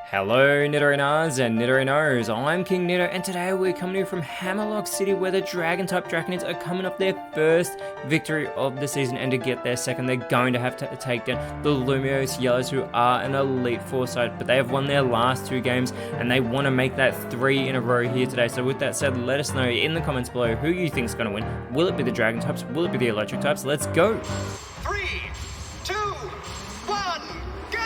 Hello Nidorinas and Nidorinos, I'm KingNido and today we're coming to you from Hammerlock City where the Dragon-type Draconids are coming up their first victory of the season, and to get their second they're going to have to take down the Lumiose Yellows, who are an Elite Four side, but they have won their last two games and they want to make that 3 in a row here today. So with that said, let us know in the comments below who you think is going to win. Will it be the Dragon types? Will it be the Electric types? Let's go! 3, 2, 1, go!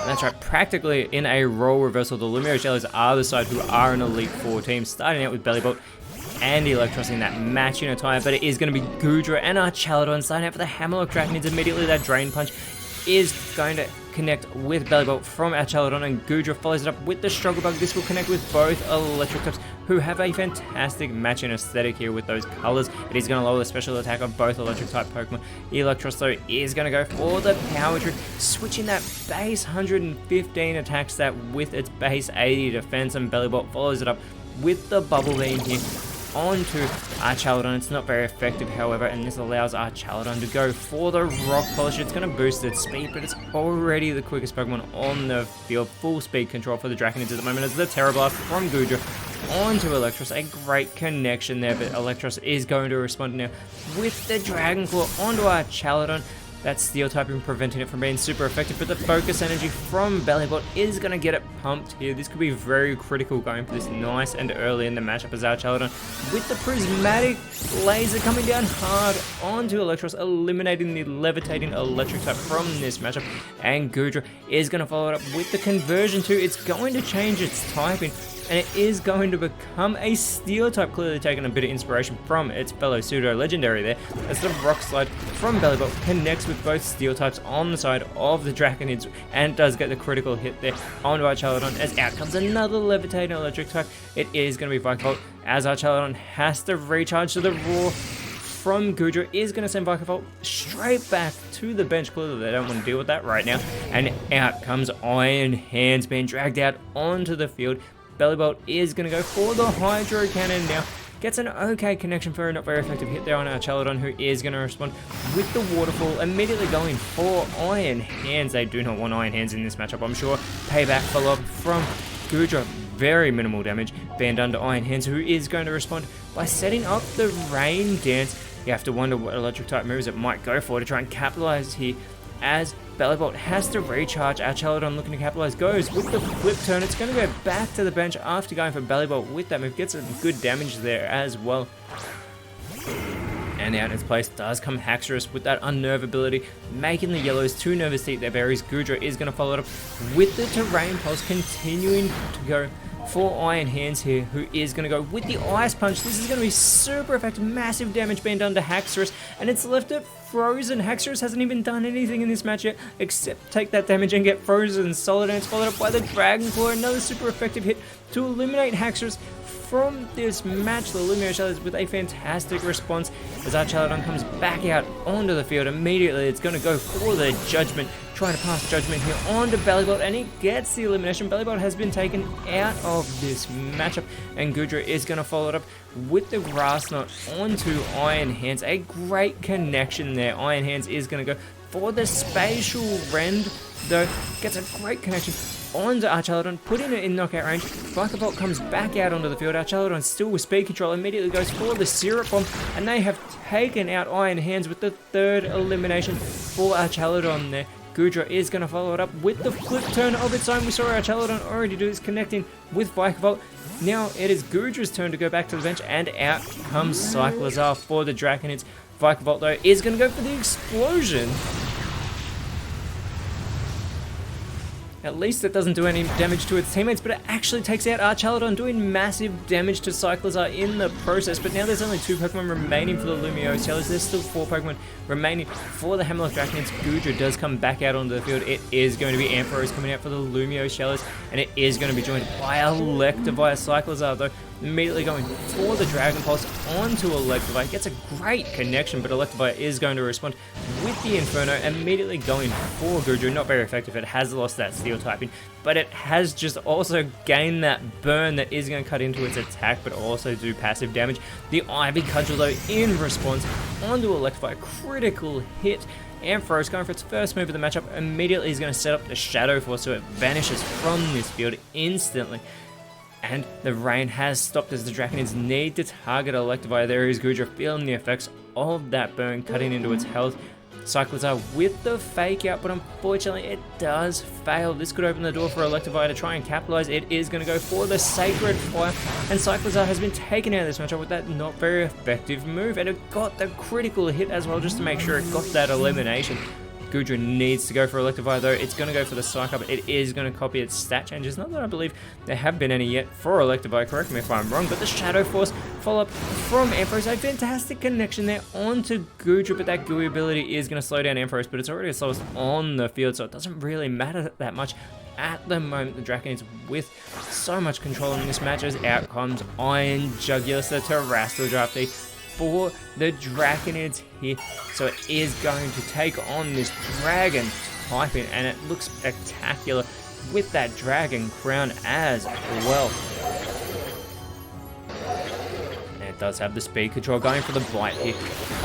That's right, practically in a role reversal, the Lumiose Yellows are the side who are an Elite Four team, starting out with Bellybolt and Electros in that matching attire, but it is going to be Goodra and Archaladon starting out for the Hammerlock Draconids. Immediately that Drain Punch is going to connect with Bellybolt from Archaladon, and Goodra follows it up with the Struggle Bug. This will connect with both Electric types, who have a fantastic matching aesthetic here with those colors. It is going to lower the special attack of both Electric type Pokemon. Electros though is going to go for the Power Trick, switching that base 115 attack stat with its base 80 defense, and Bellybolt follows it up with the Bubble Beam here onto Archaladon. It's not very effective, however, and this allows Archaladon to go for the Rock Polish. It's going to boost its speed, but it's already the quickest Pokemon on the field. Full speed control for the Draconids at the moment as the Terra Blast from Goodra onto Electros. A great connection there, but Electros is going to respond now with the Dragon Claw onto Archaladon. That Steel typing preventing it from being super effective, but the focus energy from Bellybolt is going to get it pumped here. This could be very critical going for this nice and early in the matchup as Archaladon with the Prismatic Laser coming down hard onto Electros, eliminating the Levitating Electric type from this matchup, and Goodra is going to follow it up with the Conversion 2. It's going to change its typing, and it is going to become a Steel type, clearly taking a bit of inspiration from its fellow pseudo legendary there, as the Rock Slide from Bellybolt connects with both Steel types on the side of the Draconids and does get the critical hit there onto Archaladon, as out comes another Levitating Electric type. It is going to be Vikavolt as Archaladon has to recharge, to the Roar from Goodra is going to send Vikavolt straight back to the bench. Clearly they don't want to deal with that right now, and out comes Iron Hands being dragged out onto the field. Bellybolt is going to go for the Hydro Cannon now. Gets an okay connection for a not very effective hit there on Archaladon, who is going to respond with the Waterfall, immediately going for Iron Hands. They do not want Iron Hands in this matchup, I'm sure. Payback follow-up from Goodra. Very minimal damage being done to Iron Hands, who is going to respond by setting up the Rain Dance. You have to wonder what electric type moves it might go for to try and capitalize here, as Bellybolt has to recharge. Archaladon looking to capitalize goes with the Flip Turn. It's going to go back to the bench after going for Bellybolt with that move. Gets some good damage there as well. And out in its place does come Haxorus with that Unnerve ability, making the Yellows too nervous to eat their berries. Goodra is going to follow it up with the Terrain Pulse, continuing to go for Iron Hands here, who is going to go with the Ice Punch. This is going to be super effective, massive damage being done to Haxorus, and it's left it frozen. Haxorus hasn't even done anything in this match yet except take that damage and get frozen solid, and it's followed up by the Dragon Claw, another super effective hit to eliminate Haxorus from this match. The Lumiose Yellows with a fantastic response as Archaladon comes back out onto the field. Immediately it's going to go for the Judgment, trying to pass Judgment here onto Bellybolt, and he gets the elimination. Bellybolt has been taken out of this matchup, and Goodra is going to follow it up with the Grass Knot onto Iron Hands. A great connection there. Iron Hands is going to go for the Spatial Rend, though gets a great connection onto Archaladon, putting it in knockout range. Vikavolt comes back out onto the field. Archaladon still with speed control, immediately goes for the Syrup Bomb, and they have taken out Iron Hands with the third elimination for Archaladon there. Goodra is going to follow it up with the Flip Turn of its own. We saw Archaladon already do this, connecting with Vikavolt. Now it is Goodra's turn to go back to the bench, and out comes Cyclizar for the Draconids. Vikavolt though is going to go for the Explosion. At least it doesn't do any damage to its teammates, but it actually takes out Archaladon, doing massive damage to Cyclizar in the process. But now there's only 2 Pokemon remaining for the Lumiose Yellows. There's still 4 Pokemon remaining for the Hammerlock Draconids. Goodra does come back out onto the field. It is going to be Ampharos coming out for the Lumiose Yellows, and it is going to be joined by Electivire. Cyclizar though immediately going for the Dragon Pulse onto Electivire. Gets a great connection, but Electivire is going to respond with the Inferno, immediately going for Goodra. Not very effective. It has lost that Steel typing, but it has just also gained that burn that is going to cut into its attack, but also do passive damage. The Ivy Cudgel though in response onto Electivire. Critical hit Ampharos going for its first move of the matchup. Immediately he's going to set up the Shadow Force so it vanishes from this field instantly. And the rain has stopped as the Draconids need to target Electivire. There is Goodra feeling the effects of that burn cutting into its health. Cyclizar with the fake out, but unfortunately it does fail. This could open the door for Electivire to try and capitalize. It is going to go for the Sacred Fire, and Cyclizar has been taken out of this matchup with that not very effective move, and it got the critical hit as well just to make sure it got that elimination. Goodra needs to go for Electivire though. It's going to go for the Psych Up. It is going to copy its stat changes. Not that I believe there have been any yet for Electivire, correct me if I'm wrong, but the Shadow Force follow up from Ampharos. A fantastic connection there onto Goodra, but that gooey ability is going to slow down Ampharos, but it's already the slowest on the field, so it doesn't really matter that much. At the moment, the Draconids with so much control in this match as out comes Iron Jugulus, the Terrestrial Draftee, for the Draconids here. So it is going to take on this Dragon typing, and it looks spectacular with that Dragon Crown as well. And it does have the speed control going for the bite here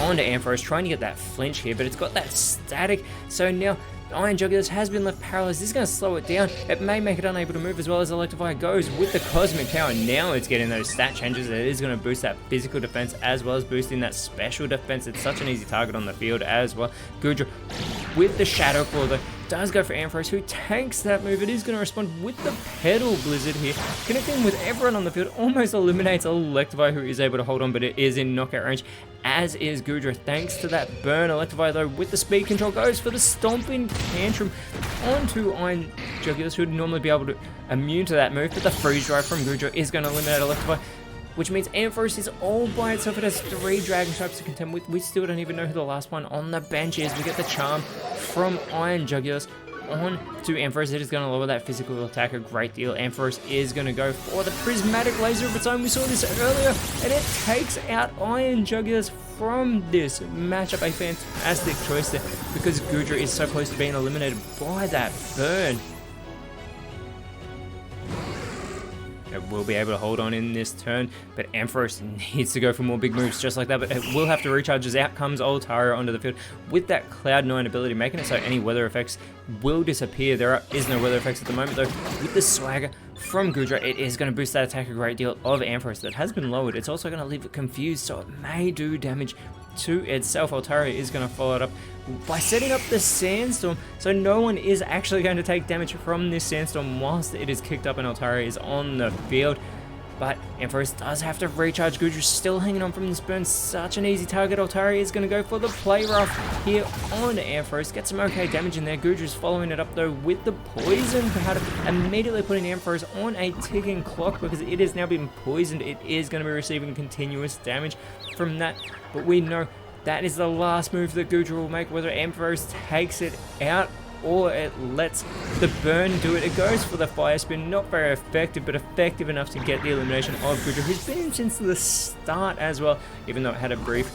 onto Ampharos, trying to get that flinch here, but it's got that static. So now Iron Jugulus has been left paralyzed. This is going to slow it down. It may make it unable to move as well as Electivire goes with the Cosmic Tower. Now it's getting those stat changes. It is going to boost that physical defense as well as boosting that special defense. It's such an easy target on the field as well. Goodra with the Shadow Claw though does go for Ampharos, who takes that move. It is going to respond with the Petal Blizzard here, connecting with everyone on the field. Almost eliminates Electivire, who is able to hold on, but it is in knockout range, as is Goodra. Thanks to that burn, Electivire though with the speed control goes for the Stomping Tantrum onto Iron Jugulus, who would normally be able to immune to that move, but the Freeze Drive from Goodra is going to eliminate Electivire, which means Ampharos is all by itself. It has 3 Dragon types to contend with. We still don't even know who the last one on the bench is. We get the Charm from Iron Jugulus on to Ampharos. It is going to lower that physical attack a great deal. Ampharos is going to go for the Prismatic Laser of its own. We saw this earlier, and it takes out Iron Jugulus from this matchup. A fantastic choice there, because Goodra is so close to being eliminated by that burn. It will be able to hold on in this turn, but Ampharos needs to go for more big moves just like that, but it will have to recharge as out comes Altaria onto the field with that Cloud 9 ability, making it so any weather effects will disappear. There is no weather effects at the moment though. With the Swagger from Goodra, it is going to boost that attack a great deal of Ampharos that has been lowered. It's also going to leave it confused, so it may do damage to itself. Altaria is going to follow it up by setting up the Sandstorm, so no one is actually going to take damage from this Sandstorm whilst it is kicked up and Altaria is on the field. But Ampharos does have to recharge. Goodra's still hanging on from this burn. Such an easy target. Altaria is going to go for the Play Rough here on Ampharos. Get some okay damage in there. Goodra's following it up though with the Poison Powder, immediately putting Ampharos on a ticking clock because it has now been poisoned. It is going to be receiving continuous damage from that, but we know that is the last move that Goodra will make, whether Ampharos takes it out or it lets the burn do it. It goes for the Fire Spin, not very effective, but effective enough to get the elimination of Goodra, who's been in since the start as well, even though it had a brief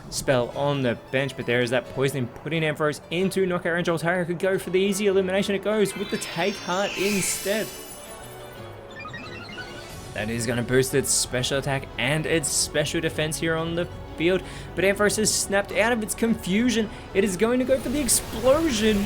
spell on the bench. But there is that poisoning, putting Ampharos into knockout range. Altaria could go for the easy elimination. It goes with the Take Heart instead. That is going to boost its special attack and its special defense here on the field, but Ampharos has snapped out of its confusion. It is going to go for the explosion.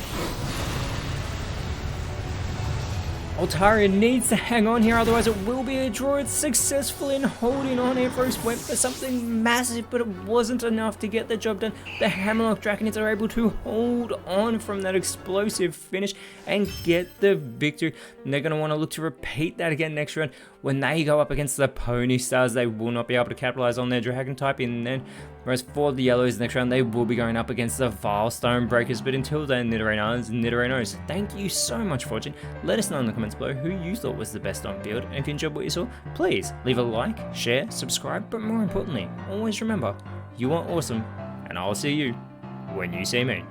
Altaria needs to hang on here, otherwise it will be a draw. It's successful in holding on. Ampharos went for something massive, but it wasn't enough to get the job done. The Hammerlock Draconids are able to hold on from that explosive finish and get the victory. And they're going to want to look to repeat that again next round. When they go up against the Pony Stars, they will not be able to capitalize on their Dragon type in then. Whereas for the Yellows next round, they will be going up against the Vile Stonebreakers. But until then, Nidorinas and Nidorinos, thank you so much for watching. Let us know in the comments below who you thought was the best on field. And if you enjoyed what you saw, please leave a like, share, subscribe, but more importantly, always remember, you are awesome, and I'll see you when you see me.